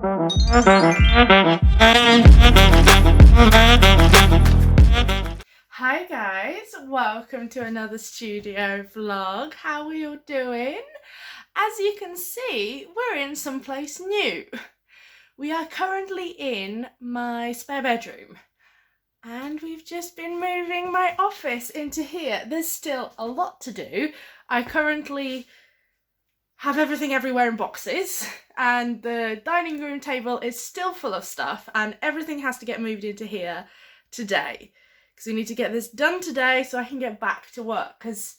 Hi guys, welcome to another studio vlog. How are you doing? As you can see, we're in someplace new. We are currently in my spare bedroom and we've just been moving my office into here. There's still a lot to do. I currently have everything everywhere in boxes and the dining room table is still full of stuff and everything has to get moved into here today because we need to get this done today so I can get back to work, because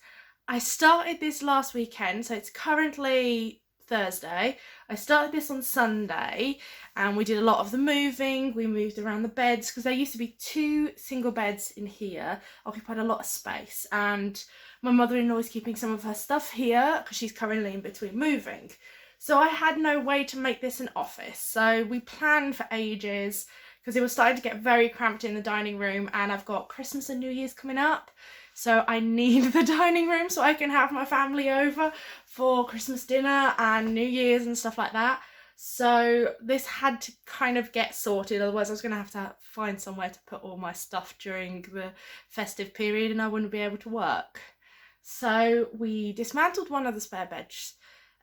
I started this last weekend, so it's currently Thursday. I started this on Sunday and we did a lot of the moving. We moved around the beds because there used to be 2 single beds in here, occupied a lot of space, and my mother-in-law is keeping some of her stuff here because she's currently in between moving. So I had no way to make this an office. So we planned for ages because it was starting to get very cramped in the dining room, and I've got Christmas and New Year's coming up. So I need the dining room so I can have my family over for Christmas dinner and New Year's and stuff like that. So this had to kind of get sorted, otherwise I was going to have to find somewhere to put all my stuff during the festive period and I wouldn't be able to work. So we dismantled one of the spare beds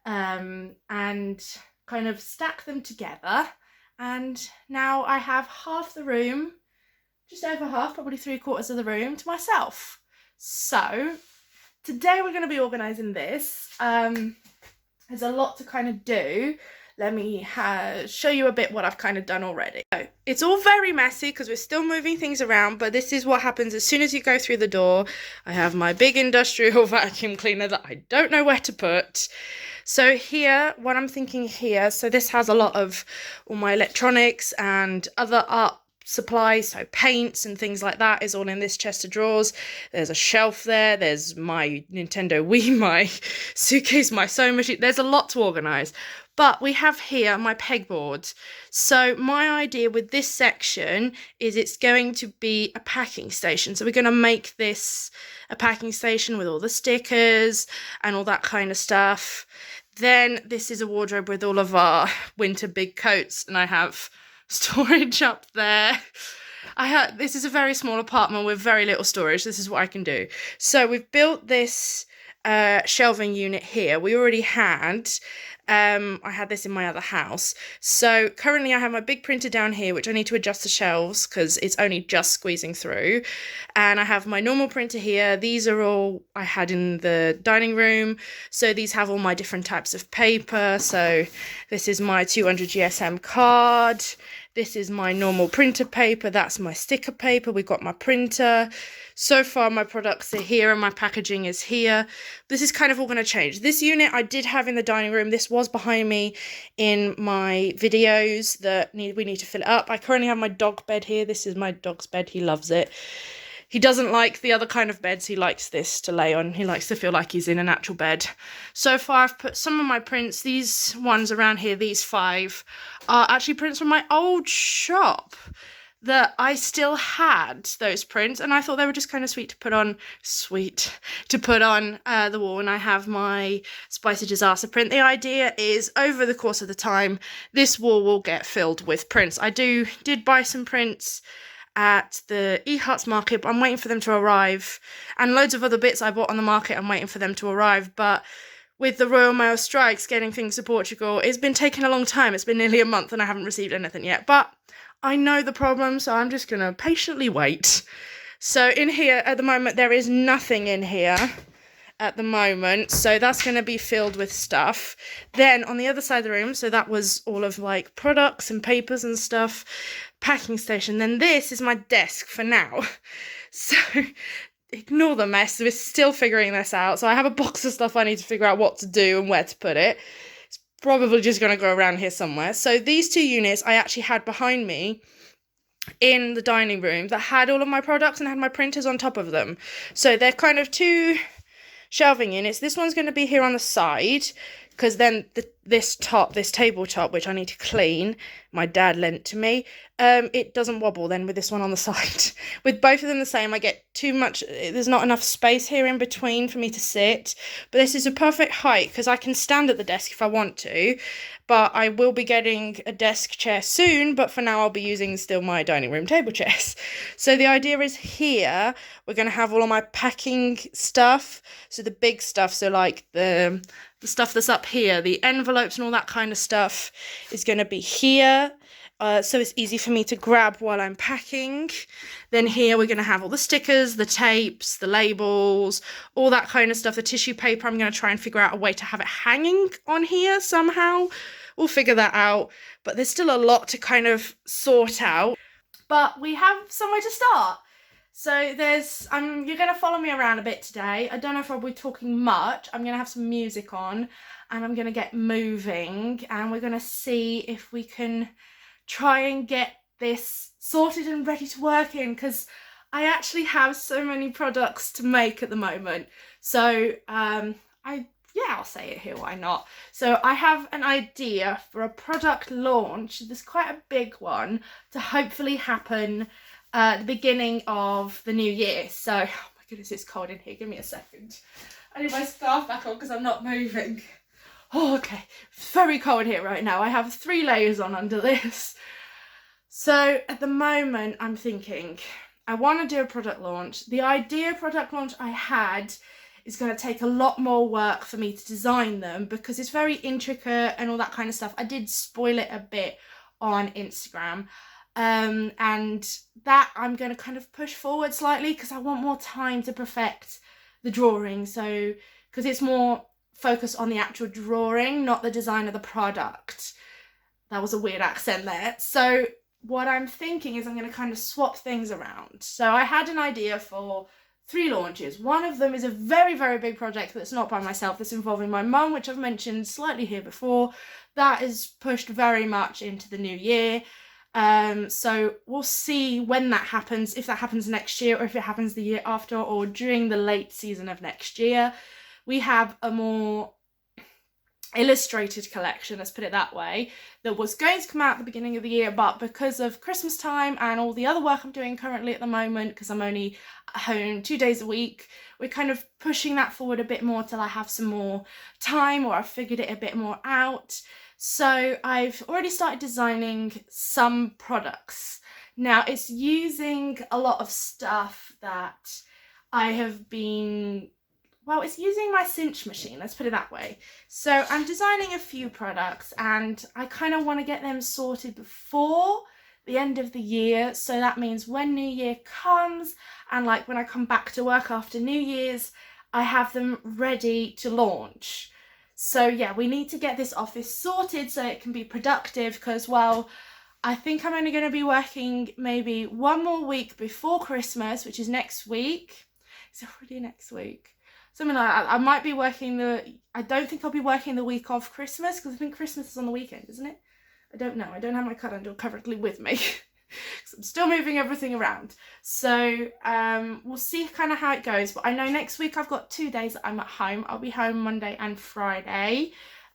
and kind of stacked them together, and now I have half the room, just over half, probably 3/4 of the room, to myself. So today we're going to be organising this. There's a lot to kind of do. Let me show you a bit what I've kind of done already. So it's all very messy because we're still moving things around, but this is what happens as soon as you go through the door. I have my big industrial vacuum cleaner that I don't know where to put. So here, what I'm thinking here, so this has a lot of all my electronics and other art supplies, so paints and things like that is all in this chest of drawers. There's a shelf there, there's my Nintendo Wii, my suitcase, my sewing machine. There's a lot to organise. But we have here my pegboard. So my idea with this section is it's going to be a packing station. So we're going to make this a packing station with all the stickers and all that kind of stuff. Then this is a wardrobe with all of our winter big coats, and I have storage up there. This is a very small apartment with very little storage. This is what I can do. So we've built this shelving unit here. We already had I had this in my other house. So currently I have my big printer down here, which I need to adjust the shelves because it's only just squeezing through. And I have my normal printer here. These are all I had in the dining room. So these have all my different types of paper. So this is my 200 GSM card. This is my normal printer paper. That's my sticker paper. We've got my printer. So far my products are here and my packaging is here. This is kind of all going to change. This unit I did have in the dining room. This was behind me in my videos that we need to fill it up. I currently have my dog bed here. This is my dog's bed. He loves it. He doesn't like the other kind of beds. He likes this to lay on. He likes to feel like he's in an actual bed. So far, I've put some of my prints. These ones around here, these 5, are actually prints from my old shop that I still had those prints, and I thought they were just kind of sweet to put on the wall. And I have my Spicy Disaster print. The idea is over the course of the time, this wall will get filled with prints. I did buy some prints at the eHarts market, but I'm waiting for them to arrive, and loads of other bits I bought on the market I'm waiting for them to arrive. But with the Royal Mail strikes getting things to Portugal, it's been taking a long time. It's been nearly a month and I haven't received anything yet, but I know the problem, so I'm just gonna patiently wait. So in here at the moment there is nothing in here at the moment, so that's going to be filled with stuff. Then on the other side of the room, so that was all of like products and papers and stuff, packing station. Then this is my desk for now. So ignore the mess, we're still figuring this out. So I have a box of stuff I need to figure out what to do and where to put it. It's probably just going to go around here somewhere. So these 2 units I actually had behind me in the dining room that had all of my products and had my printers on top of them. So they're kind of 2 shelving units. This one's going to be here on the side because then this tabletop, which I need to clean, my dad lent to me, it doesn't wobble then with this one on the side. With both of them the same, I get too much, there's not enough space here in between for me to sit, but this is a perfect height because I can stand at the desk if I want to, but I will be getting a desk chair soon, but for now I'll be using still my dining room table chairs. So the idea is here, we're going to have all of my packing stuff, so the big stuff, so like the stuff that's up here, the envelopes and all that kind of stuff is going to be here. So it's easy for me to grab while I'm packing. Then here we're going to have all the stickers, the tapes, the labels, all that kind of stuff. The tissue paper, I'm going to try and figure out a way to have it hanging on here somehow. We'll figure that out. But there's still a lot to kind of sort out. But we have somewhere to start. So you're going to follow me around a bit today. I don't know if I'll be talking much. I'm going to have some music on and I'm going to get moving and we're going to see if we can try and get this sorted and ready to work in, because I actually have so many products to make at the moment. So I'll say it here, why not? So I have an idea for a product launch. There's quite a big one to hopefully happen the beginning of the new year. So, oh my goodness, it's cold in here. Give me a second. I need my scarf back on because I'm not moving. Oh, okay. It's very cold here right now. I have 3 layers on under this. So at the moment, I'm thinking I want to do a product launch. The idea product launch I had is going to take a lot more work for me to design them because it's very intricate and all that kind of stuff. I did spoil it a bit on Instagram. And that I'm going to kind of push forward slightly because I want more time to perfect the drawing. So, because it's more focused on the actual drawing, not the design of the product. That was a weird accent there. So what I'm thinking is I'm going to kind of swap things around. So I had an idea for 3 launches. One of them is a very, very big project that's not by myself, that's involving my mum, which I've mentioned slightly here before. That is pushed very much into the new year. So we'll see when that happens, if that happens next year or if it happens the year after or during the late season of next year. We have a more illustrated collection, let's put it that way, that was going to come out at the beginning of the year, but because of Christmas time and all the other work I'm doing currently at the moment, because I'm only at home 2 days a week, we're kind of pushing that forward a bit more till I have some more time or I've figured it a bit more out. So I've already started designing some products. Now it's using a lot of stuff that I have been, well, it's using my cinch machine, let's put it that way. So I'm designing a few products and I kind of want to get them sorted before the end of the year. So that means when New Year comes and like when I come back to work after New Year's, I have them ready to launch. So yeah, we need to get this office sorted so it can be productive because, well, I think I'm only going to be working maybe 1 more week before Christmas, which is next week. It's already next week. Something like that. I might be working I don't think I'll be working the week of Christmas because I think Christmas is on the weekend, isn't it? I don't know. I don't have my calendar currently with me because I'm still moving everything around. So we'll see kind of how it goes. But I know next week I've got 2 days that I'm at home. I'll be home Monday and Friday.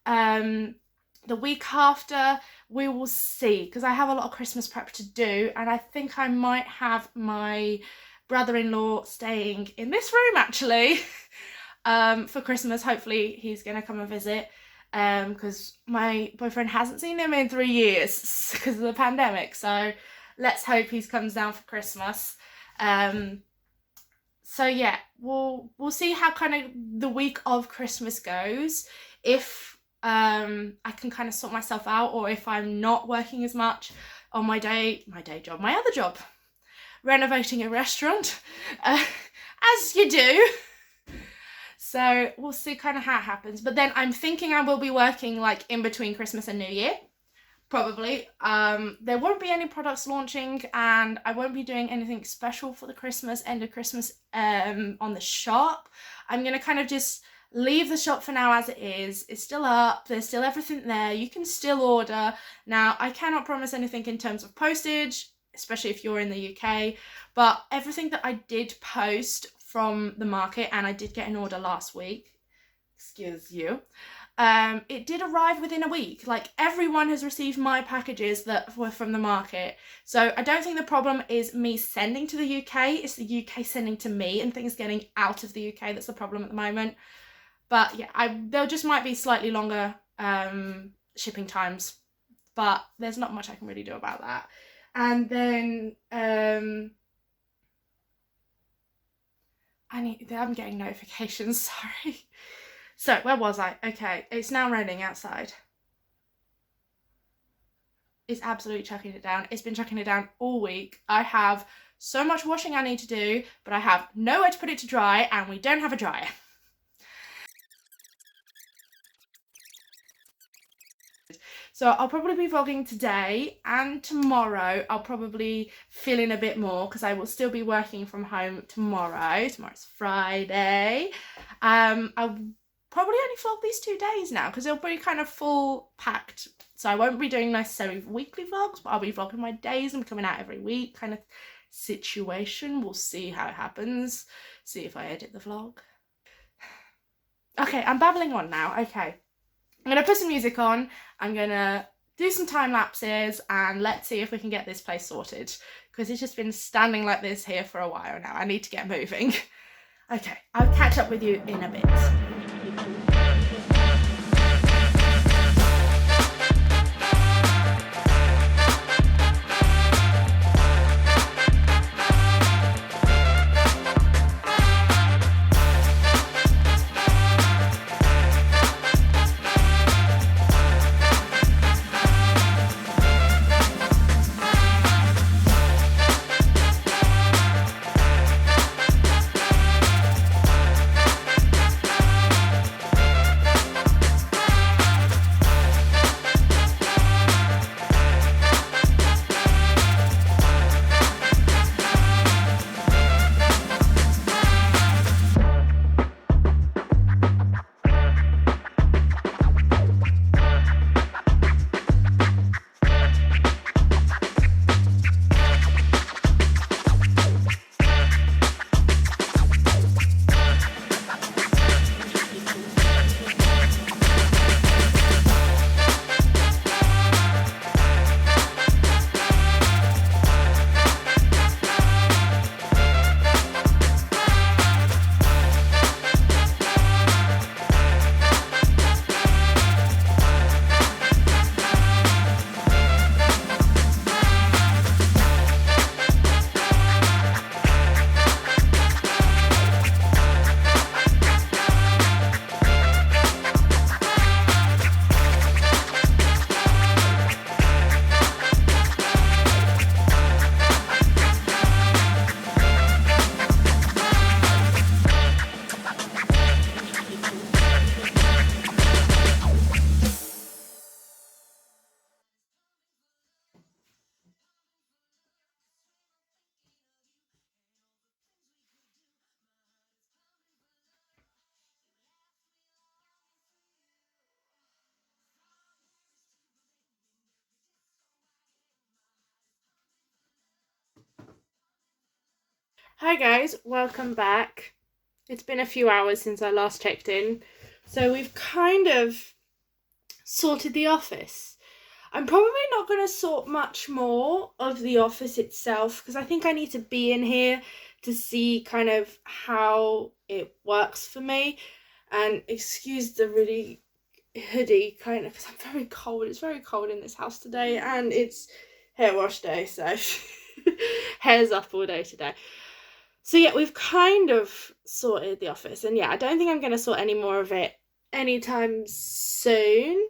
The week after, we will see because I have a lot of Christmas prep to do. And I think I might have my brother-in-law staying in this room actually for Christmas. Hopefully he's going to come and visit because my boyfriend hasn't seen him in 3 years because of the pandemic. So let's hope he comes down for Christmas. So yeah, we'll see how kind of the week of Christmas goes. If I can kind of sort myself out or if I'm not working as much on my other job, renovating a restaurant, as you do. So we'll see kind of how it happens. But then I'm thinking I will be working like in between Christmas and New Year, probably. There won't be any products launching and I won't be doing anything special for the end of Christmas on the shop. I'm going to kind of just leave the shop for now as it is. It's still up. There's still everything there. You can still order. Now, I cannot promise anything in terms of postage, especially if you're in the UK, but everything that I did post from the market, and I did get an order last week, excuse you, It did arrive within a week. Like, everyone has received my packages that were from the market. So I don't think the problem is me sending to the UK. It's the UK sending to me and things getting out of the UK that's the problem at the moment. But yeah, there just might be slightly longer shipping times, but there's not much I can really do about that. And then I'm getting notifications, sorry. So where was I? Okay, it's now raining outside. It's absolutely chucking it down. It's been chucking it down all week. I have so much washing I need to do, but I have nowhere to put it to dry, and we don't have a dryer. So I'll probably be vlogging today, and tomorrow I'll probably fill in a bit more because I will still be working from home tomorrow. Tomorrow's Friday. I'll probably only vlog these 2 days now because it'll be kind of full packed. So I won't be doing necessarily weekly vlogs, but I'll be vlogging my days and coming out every week kind of situation. We'll see how it happens. See if I edit the vlog. Okay, I'm babbling on now. Okay. I'm going to put some music on, I'm going to do some time lapses, and let's see if we can get this place sorted, because it's just been standing like this here for a while now. I need to get moving. Okay, I'll catch up with you in a bit. Hi guys, welcome back. It's been a few hours since I last checked in, so we've kind of sorted the office. I'm probably not going to sort much more of the office itself because I think I need to be in here to see kind of how it works for me. And excuse the really hoodie kind of because I'm very cold. It's very cold in this house today, and it's hair wash day, so hair's up all day today. So yeah, we've kind of sorted the office, and yeah, I don't think I'm going to sort any more of it anytime soon,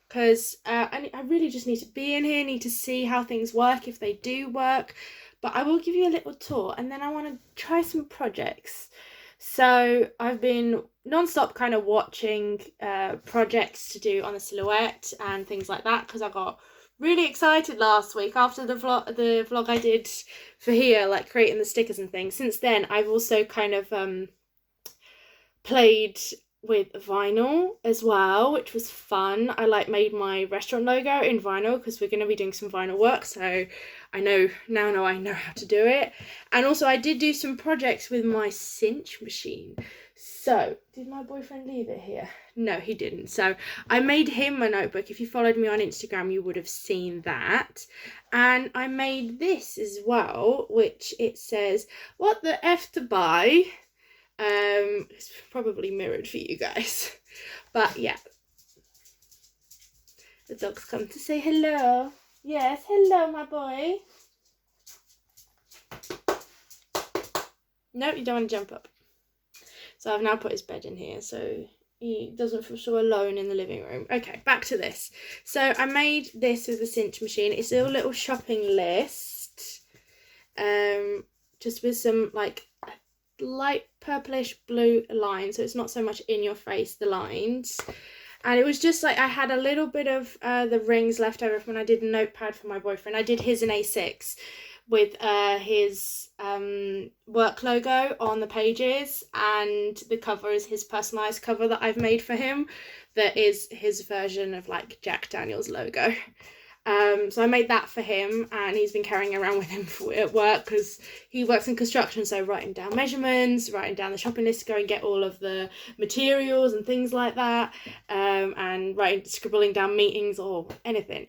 because I really just need to be in here, need to see how things work, if they do work. But I will give you a little tour, and then I want to try some projects. So I've been non-stop kind of watching projects to do on the silhouette and things like that, because I got really excited last week after the vlog I did for here, like creating the stickers and things. Since then, I've also kind of played with vinyl as well, which was fun. I made my restaurant logo in vinyl because we're going to be doing some vinyl work, so I know how to do it. And also I did do some projects with my cinch machine. So, did my boyfriend leave it here? No, he didn't. So, I made him a notebook. If you followed me on Instagram, you would have seen that. And I made this as well, which it says, what the F to buy? It's probably mirrored for you guys. But, yeah. The dog's come to say hello. Yes, hello, my boy. No, you don't want to jump up. So I've now put his bed in here so he doesn't feel so alone in the living room. Okay, back to this. So I made this with a cinch machine. It's a little shopping list. Just with some like light purplish blue lines. So it's not so much in your face, the lines. And it was just like I had a little bit of the rings left over from when I did a notepad for my boyfriend. I did his in A6 with his work logo on the pages, and the cover is his personalised cover that I've made for him that is his version of like Jack Daniel's logo. So I made that for him, and he's been carrying around with him at work because he works in construction, so writing down measurements, writing down the shopping list to go and get all of the materials and things like that, and scribbling down meetings or anything.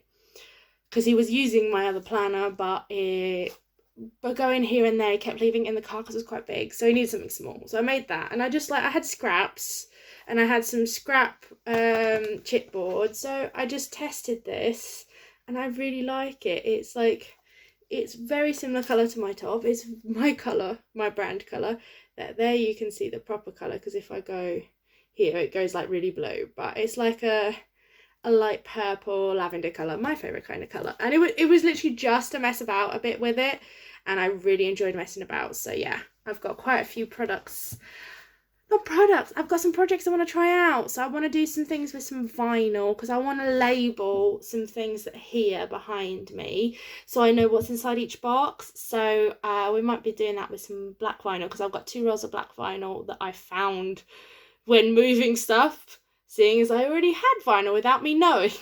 Because he was using my other planner, but going here and there, he kept leaving it in the car because it was quite big, so he needed something small. So I made that, and I had scraps, and I had some scrap chipboard, so I just tested this, and I really like it. It's very similar colour to my top. It's my colour, my brand colour. There you can see the proper colour, because if I go here, it goes like really blue, but it's like a light purple lavender colour, my favourite kind of colour. And it was literally just to mess about a bit with it, and I really enjoyed messing about. So yeah, I've got quite a few I've got some projects I want to try out. So I want to do some things with some vinyl, because I want to label some things that are here behind me so I know what's inside each box. So we might be doing that with some black vinyl, because I've got 2 rolls of black vinyl that I found when moving stuff, seeing as I already had vinyl without me knowing.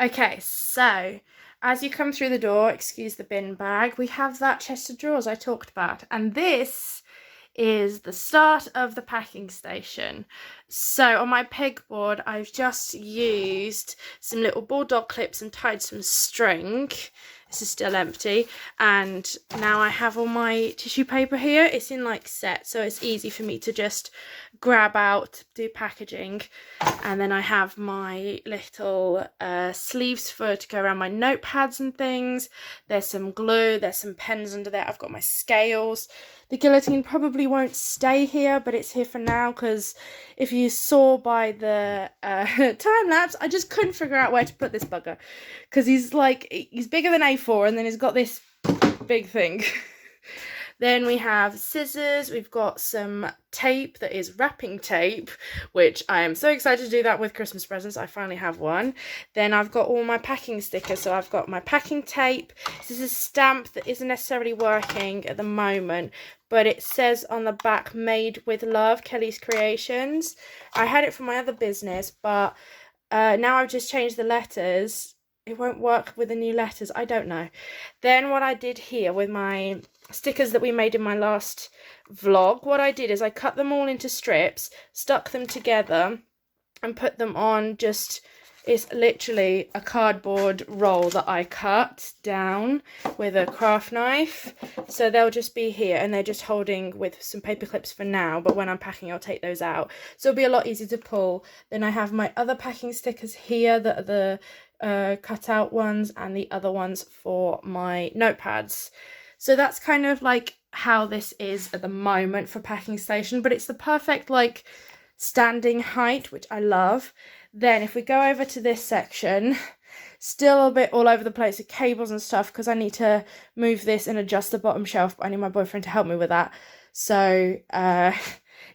Okay, so as you come through the door, excuse the bin bag, we have that chest of drawers I talked about. And this is the start of the packing station. So on my pegboard, I've just used some little bulldog clips and tied some string. This is still empty, and now I have all my tissue paper here. It's in like set, so it's easy for me to just grab out, do packaging. And then I have my little sleeves to go around my notepads and things. There's some glue, there's some pens under there. I've got my scales. The guillotine probably won't stay here, but it's here for now, because if you saw by the time lapse, I just couldn't figure out where to put this bugger, because he's bigger than A4, and then he's got this big thing. Then we have scissors, we've got some tape that is wrapping tape, which I am so excited to do that with Christmas presents. I finally have one. Then I've got all my packing stickers, so I've got my packing tape. This is a stamp that isn't necessarily working at the moment, but it says on the back, "Made with Love, Kelly's Creations." I had it for my other business, but now I've just changed the letters. It won't work with the new letters, I don't know. Then what I did here with my stickers that we made in my last vlog, what I did is I cut them all into strips, stuck them together, and put them on it's literally a cardboard roll that I cut down with a craft knife. So they'll just be here, and they're just holding with some paper clips for now, but when I'm packing I'll take those out. So it'll be a lot easier to pull. Then I have my other packing stickers here that are the cut out ones, and the other ones for my notepads. So that's kind of like how this is at the moment for packing station, but it's the perfect like standing height, which I love. Then if we go over to this section, still a bit all over the place with cables and stuff, because I need to move this and adjust the bottom shelf, but I need my boyfriend to help me with that. So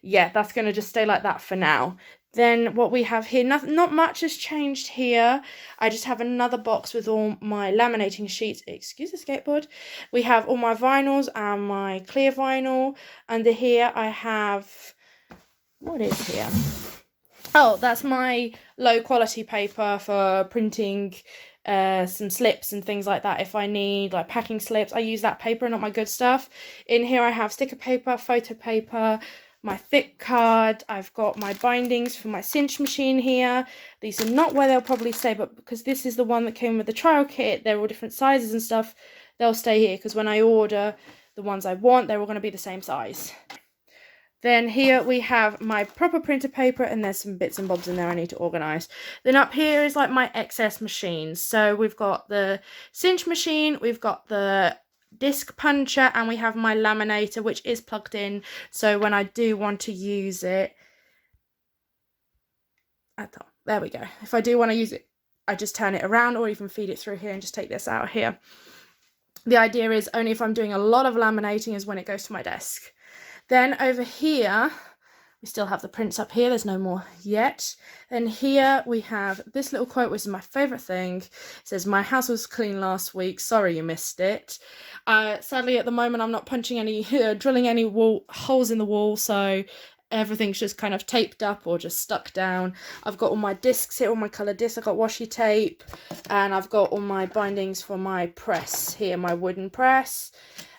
yeah, that's going to just stay like that for now. Then what we have here, not much has changed here. I just have another box with all my laminating sheets. Excuse the skateboard. We have all my vinyls and my clear vinyl. Under here I have, what is here? Oh, that's my low quality paper for printing some slips and things like that. If I need like packing slips, I use that paper, not my good stuff. In here I have sticker paper, photo paper, my thick card. I've got my bindings for my cinch machine here. These are not where they'll probably stay, but because this is the one that came with the trial kit, they're all different sizes and stuff, they'll stay here, because when I order the ones I want, they're all going to be the same size. Then here we have my proper printer paper, and there's some bits and bobs in there I need to organise. Then up here is like my excess machines. So we've got the cinch machine, we've got the disc puncher, and we have my laminator, which is plugged in. So when I do want to use it, there we go. If I do want to use it, I just turn it around or even feed it through here and just take this out here. The idea is only if I'm doing a lot of laminating is when it goes to my desk. Then over here, we still have the prints up here. There's no more yet. Then here we have this little quote, which is my favourite thing. It says, "My house was clean last week. Sorry you missed it." Sadly, at the moment, I'm not punching any, drilling any holes in the wall, so everything's just kind of taped up or just stuck down. I've got all my discs here, all my colour discs. I've got washi tape, and I've got all my bindings for my press here, my wooden press.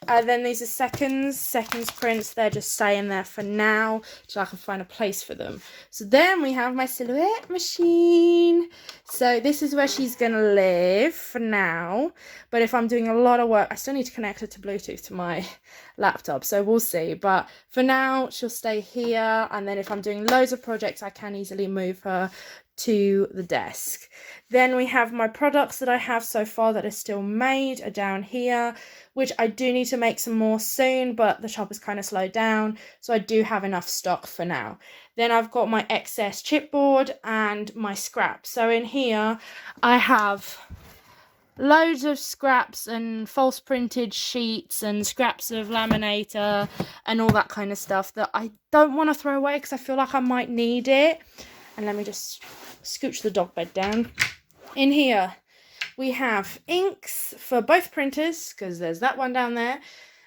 Then these are seconds prints. They're just staying there for now till I can find a place for them. So then we have my silhouette machine. So this is where she's going to live for now. But if I'm doing a lot of work, I still need to connect her to Bluetooth to my laptop. So we'll see. But for now, she'll stay here. And then if I'm doing loads of projects, I can easily move her to the desk. Then we have my products that I have so far that are still made are down here, which I do need to make some more soon, but the shop has kind of slowed down, so I do have enough stock for now. Then I've got my excess chipboard and my scraps. So in here I have loads of scraps and false printed sheets and scraps of laminator and all that kind of stuff that I don't want to throw away because I feel like I might need it. And let me just scooch the dog bed down. In here we have inks for both printers, because there's that one down there,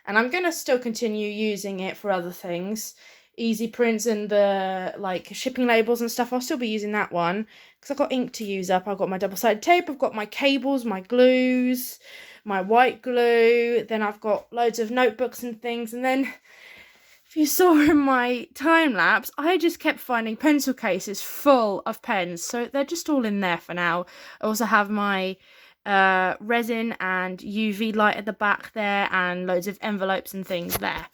and I'm going to still continue using it for other things. Easy prints and the like shipping labels and stuff, I'll still be using that one because I've got ink to use up. I've got my double-sided tape, I've got my cables, my glues, my white glue, then I've got loads of notebooks and things. And then if you saw in my time lapse, I just kept finding pencil cases full of pens, so they're just all in there for now. I also have my resin and UV light at the back there, and loads of envelopes and things there.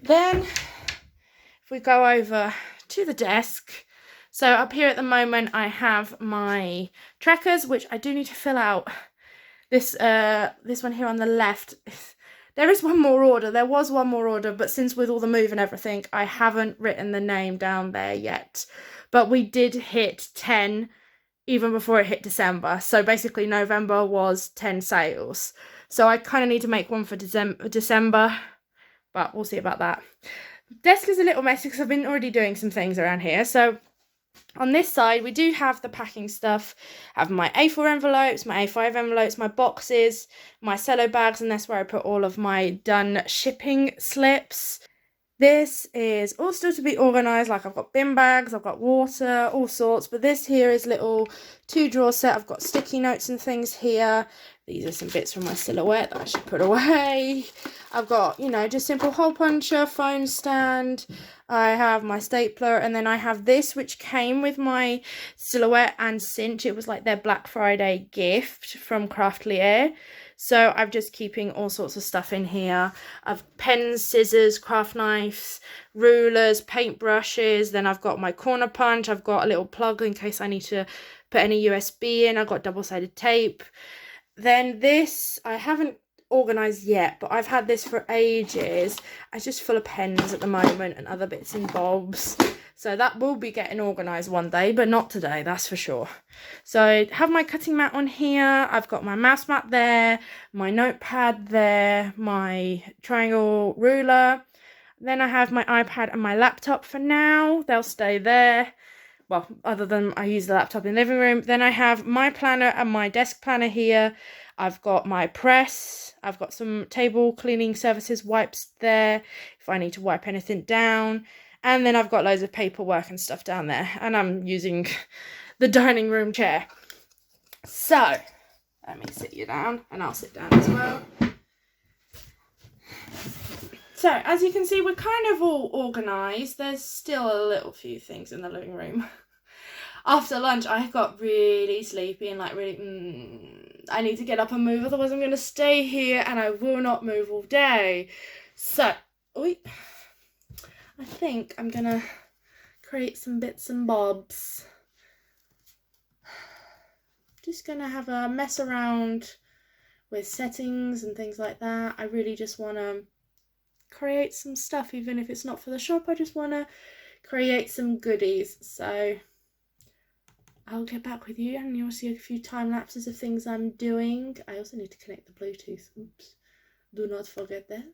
Then if we go over to the desk, so up here at the moment I have my trackers, which I do need to fill out. This one here on the left, there is one more order. There was one more order, but since with all the move and everything, I haven't written the name down there yet. But we did hit 10 even before it hit December. So basically November was 10 sales. So I kind of need to make one for December, but we'll see about that. Desk is a little messy because I've been already doing some things around here. So on this side, we do have the packing stuff. I have my A4 envelopes, my A5 envelopes, my boxes, my cello bags, and that's where I put all of my done shipping slips. This is all still to be organised, like I've got bin bags, I've got water, all sorts, but this here is little 2-drawer set. I've got sticky notes and things here. These are some bits from my silhouette that I should put away. I've got, you know, just simple hole puncher, phone stand. I have my stapler, and then I have this, which came with my silhouette and cinch. It was like their Black Friday gift from Craftlier. So I'm just keeping all sorts of stuff in here. I've pens, scissors, craft knives, rulers, paint brushes. Then I've got my corner punch. I've got a little plug in case I need to put any USB in. I've got double-sided tape. Then this, I haven't organised yet, but I've had this for ages. It's just full of pens at the moment and other bits and bobs. So that will be getting organised one day, but not today, that's for sure. So I have my cutting mat on here. I've got my mouse mat there, my notepad there, my triangle ruler. Then I have my iPad and my laptop for now. They'll stay there. Well, other than I use the laptop in the living room. Then I have my planner and my desk planner here. I've got my press. I've got some table cleaning services wipes there if I need to wipe anything down. And then I've got loads of paperwork and stuff down there. And I'm using the dining room chair. So, let me sit you down and I'll sit down as well. So, as you can see, we're kind of all organised. There's still a little few things in the living room. After lunch, I got really sleepy and like really, I need to get up and move, otherwise I'm going to stay here and I will not move all day. So, I think I'm going to create some bits and bobs. Just going to have a mess around with settings and things like that. I really just want to create some stuff, even if it's not for the shop. I just want to create some goodies. So I'll get back with you and you'll see a few time lapses of things I'm doing. I also need to connect the Bluetooth. Oops. Do not forget that.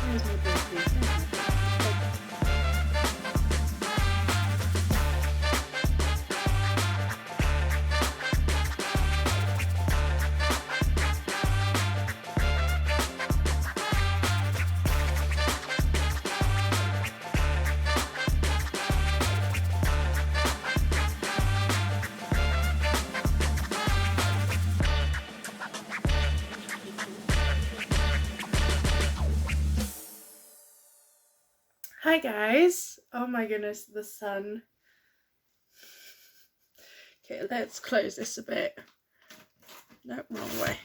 Where's my Bluetooth? Hi guys. Oh my goodness, the sun. Okay, let's close this a bit. No, wrong way.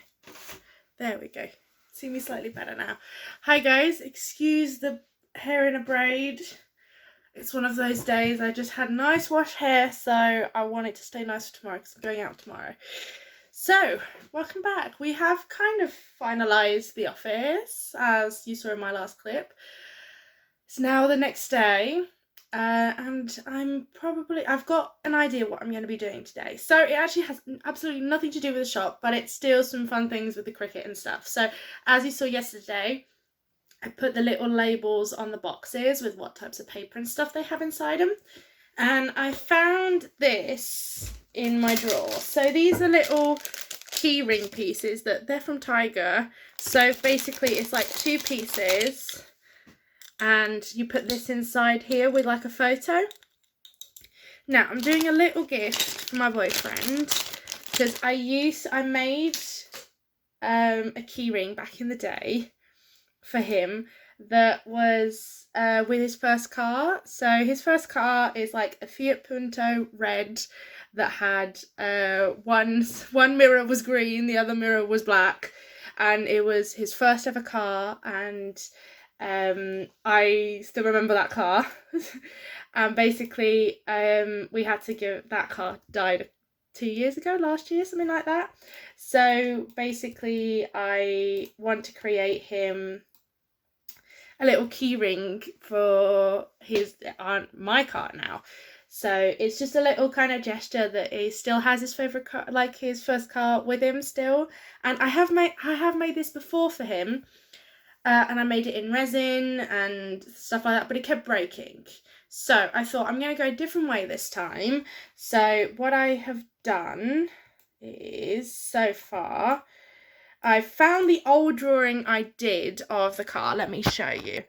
There we go. See me slightly better now. Hi guys, excuse the hair in a braid. It's one of those days. I just had nice wash hair, so I want it to stay nice for tomorrow because I'm going out tomorrow. So, welcome back. We have kind of finalised the office, as you saw in my last clip. It's now the next day, and I've got an idea what I'm going to be doing today. So it actually has absolutely nothing to do with the shop, but it's still some fun things with the Cricut and stuff. So as you saw yesterday, I put the little labels on the boxes with what types of paper and stuff they have inside them. And I found this in my drawer. So these are little key ring pieces they're from Tiger. So basically it's like 2 pieces. And you put this inside here with like a photo. Now I'm doing a little gift for my boyfriend because I made a key ring back in the day for him that was with his first car. So his first car is like a Fiat Punto red that had one mirror was green, the other mirror was black, and it was his first ever car. And I still remember that car. And basically we had to give that car died 2 years ago, last year, something like that. So basically I want to create him a little key ring for my car now. So it's just a little kind of gesture that he still has his favourite car, like his first car, with him still. And I have made this before for him. And I made it in resin and stuff like that, but it kept breaking. So I thought I'm going to go a different way this time. So what I have done is, so far, I found the old drawing I did of the car. Let me show you.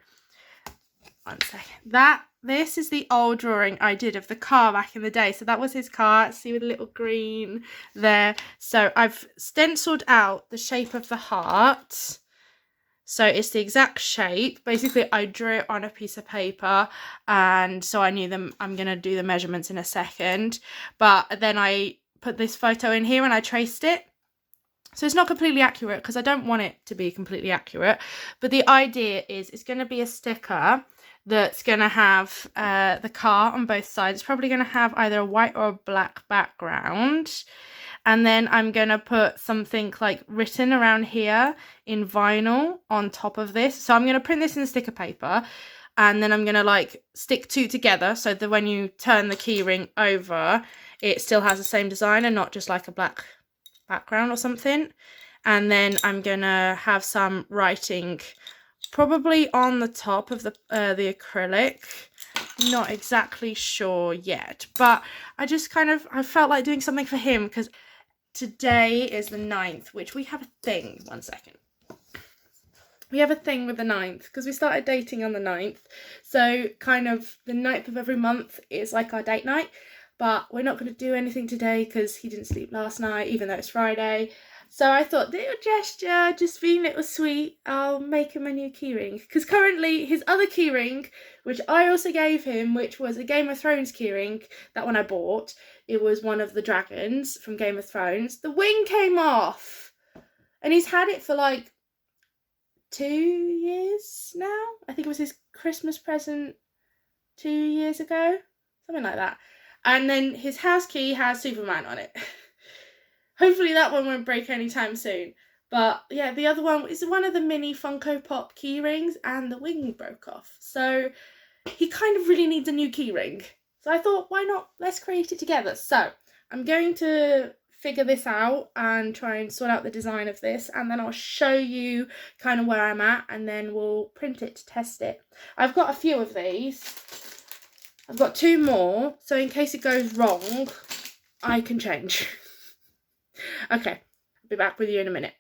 One second. This is the old drawing I did of the car back in the day. So that was his car. See, with a little green there. So I've stenciled out the shape of the heart. So it's the exact shape. Basically, I drew it on a piece of paper, and so I knew I'm going to do the measurements in a second. But then I put this photo in here and I traced it. So it's not completely accurate because I don't want it to be completely accurate. But the idea is it's going to be a sticker that's going to have the car on both sides. It's probably going to have either a white or a black background. And then I'm going to put something like written around here in vinyl on top of this. So I'm going to print this in sticker paper, and then I'm going to like stick 2 together so that when you turn the key ring over, it still has the same design and not just like a black background or something. And then I'm going to have some writing probably on the top of the acrylic. Not exactly sure yet, but I felt like doing something for him because today is the 9th, which we have a thing. One second. We have a thing with the 9th because we started dating on the 9th. So kind of the 9th of every month is like our date night. But we're not going to do anything today because he didn't sleep last night, even though it's Friday. So I thought, little gesture, just being little sweet, I'll make him a new keyring. Because currently his other keyring, which I also gave him, which was a Game of Thrones keyring, that one I bought, it was one of the dragons from Game of Thrones. The wing came off. And he's had it for like 2 years now. I think it was his Christmas present 2 years ago. Something like that. And then his house key has Superman on it. Hopefully that one won't break anytime soon. But yeah, the other one is one of the mini Funko Pop key rings and the wing broke off. So he kind of really needs a new key ring. So I thought, why not? Let's create it together. So I'm going to figure this out and try and sort out the design of this, and then I'll show you kind of where I'm at, and then we'll print it to test it. I've got a few of these. I've got 2 more, so in case it goes wrong, I can change. Okay, I'll be back with you in a minute.